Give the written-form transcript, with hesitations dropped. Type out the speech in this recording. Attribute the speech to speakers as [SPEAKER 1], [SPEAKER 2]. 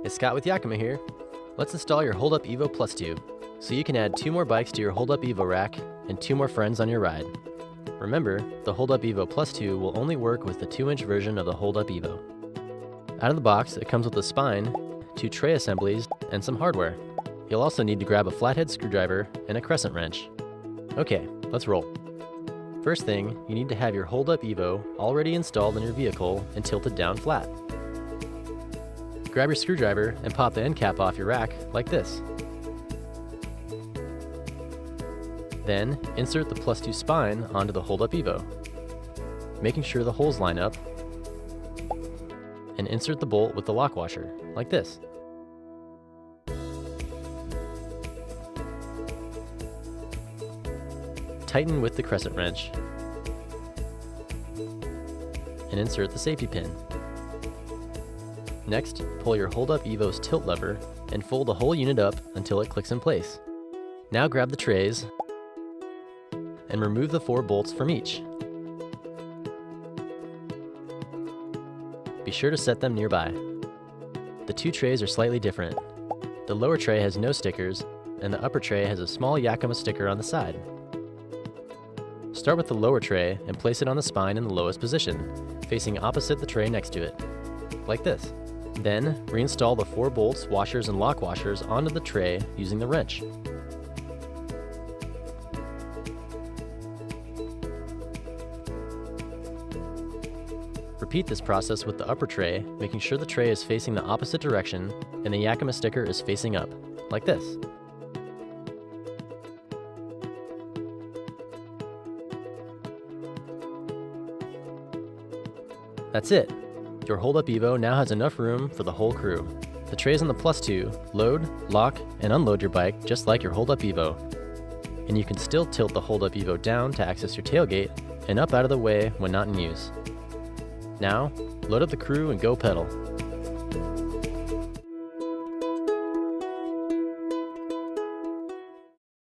[SPEAKER 1] It's Scott with Yakima here. Let's install your HoldUp EVO Plus 2, so you can add 2 more bikes to your HoldUp EVO rack and 2 more friends on your ride. Remember, the HoldUp EVO Plus 2 will only work with the 2-inch version of the HoldUp EVO. Out of the box, it comes with a spine, 2 tray assemblies, and some hardware. You'll also need to grab a flathead screwdriver and a crescent wrench. Okay, let's roll. First thing, you need to have your HoldUp EVO already installed in your vehicle and tilted down flat. Grab your screwdriver and pop the end cap off your rack like this. Then, insert the Plus 2 spine onto the HoldUp EVO, making sure the holes line up, and insert the bolt with the lock washer, like this. Tighten with the crescent wrench, and insert the safety pin. Next, pull your HoldUp EVO's tilt lever and fold the whole unit up until it clicks in place. Now grab the trays and remove the 4 bolts from each. Be sure to set them nearby. The 2 trays are slightly different. The lower tray has no stickers, and the upper tray has a small Yakima sticker on the side. Start with the lower tray and place it on the spine in the lowest position, facing opposite the tray next to it, like this. Then, reinstall the 4 bolts, washers, and lock washers onto the tray using the wrench. Repeat this process with the upper tray, making sure the tray is facing the opposite direction and the Yakima sticker is facing up, like this. That's it! Your HoldUp EVO now has enough room for the whole crew. The trays on the Plus 2 load, lock, and unload your bike just like your HoldUp EVO. And you can still tilt the HoldUp EVO down to access your tailgate and up out of the way when not in use. Now, load up the crew and go pedal.